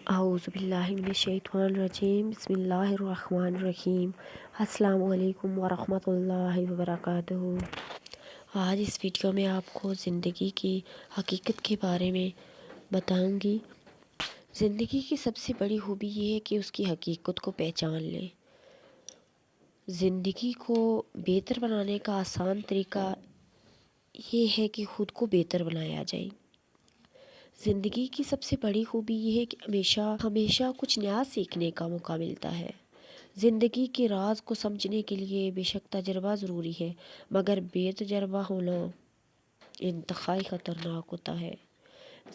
اعوذ باللہ من الشیطان الرجیم بسم اللہ الرحمن الرحیم۔ السلام علیکم ورحمۃ اللہ وبرکاتہ۔ آج اس ویڈیو میں آپ کو زندگی کی حقیقت کے بارے میں بتاؤں گی۔ زندگی کی سب سے بڑی خوبی یہ ہے کہ اس کی حقیقت کو پہچان لیں۔ زندگی کو بہتر بنانے کا آسان طریقہ یہ ہے کہ خود کو بہتر بنایا جائے۔ زندگی کی سب سے بڑی خوبی یہ ہے کہ ہمیشہ کچھ نیا سیکھنے کا موقع ملتا ہے۔ زندگی کے راز کو سمجھنے کے لیے بے شک تجربہ ضروری ہے، مگر بے تجربہ ہونا انتہائی خطرناک ہوتا ہے۔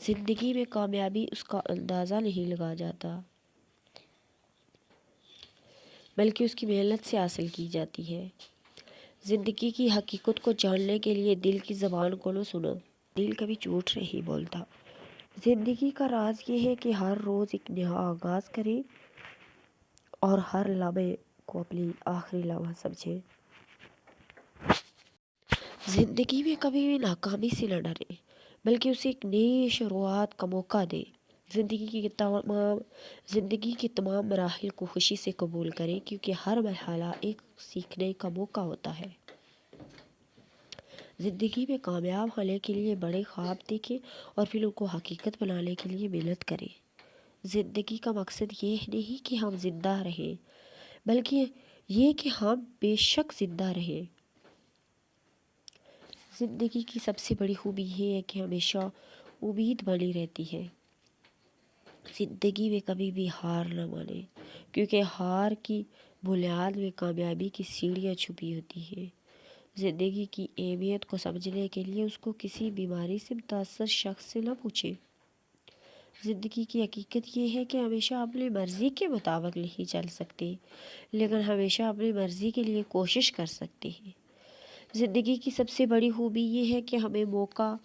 زندگی میں کامیابی اس کا اندازہ نہیں لگا جاتا، بلکہ اس کی محنت سے حاصل کی جاتی ہے۔ زندگی کی حقیقت کو جاننے کے لیے دل کی زبان کو نہ سنو۔ دل کبھی جھوٹ نہیں بولتا۔ زندگی کا راز یہ ہے کہ ہر روز ایک نیا آغاز کریں اور ہر لمحے کو اپنی آخری لمحہ سمجھیں۔ زندگی میں کبھی بھی ناکامی سے نہ ڈریں، بلکہ اسے ایک نئی شروعات کا موقع دیں۔ زندگی کے تمام مراحل کو خوشی سے قبول کریں، کیونکہ ہر مرحلہ ایک سیکھنے کا موقع ہوتا ہے۔ زندگی میں کامیاب ہونے کے لیے بڑے خواب دیکھیں اور پھر ان کو حقیقت بنانے کے لیے محنت کریں۔ زندگی کا مقصد یہ نہیں کہ ہم زندہ رہیں، بلکہ یہ کہ ہم بے شک زندہ رہیں۔ زندگی کی سب سے بڑی خوبی یہ ہے کہ ہمیشہ امید بنی رہتی ہے۔ زندگی میں کبھی بھی ہار نہ مانیں، کیونکہ ہار کی بنیاد میں کامیابی کی سیڑھیاں چھپی ہوتی ہیں۔ زندگی کی اہمیت کو سمجھنے کے لیے اس کو کسی بیماری سے متاثر شخص سے نہ پوچھیں۔ زندگی کی حقیقت یہ ہے کہ ہمیشہ اپنی مرضی کے مطابق نہیں چل سکتے، لیکن ہمیشہ اپنی مرضی کے لیے کوشش کر سکتے ہیں۔ زندگی کی سب سے بڑی خوبی یہ ہے کہ ہمیں موقع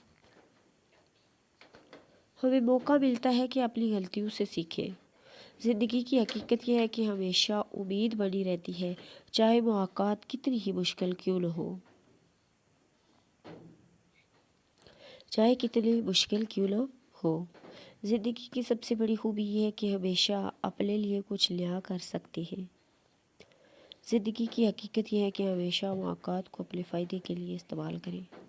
ملتا ہے کہ اپنی غلطیوں سے سیکھیں۔ زندگی کی حقیقت یہ ہے کہ ہمیشہ امید بنی رہتی ہے، چاہے مواقعات کتنی ہی مشکل کیوں نہ ہو۔ زندگی کی سب سے بڑی خوبی یہ ہے کہ ہمیشہ اپنے لیے کچھ نیا کر سکتے ہیں۔ زندگی کی حقیقت یہ ہے کہ ہمیشہ مواقعات کو اپنے فائدے کے لیے استعمال کریں۔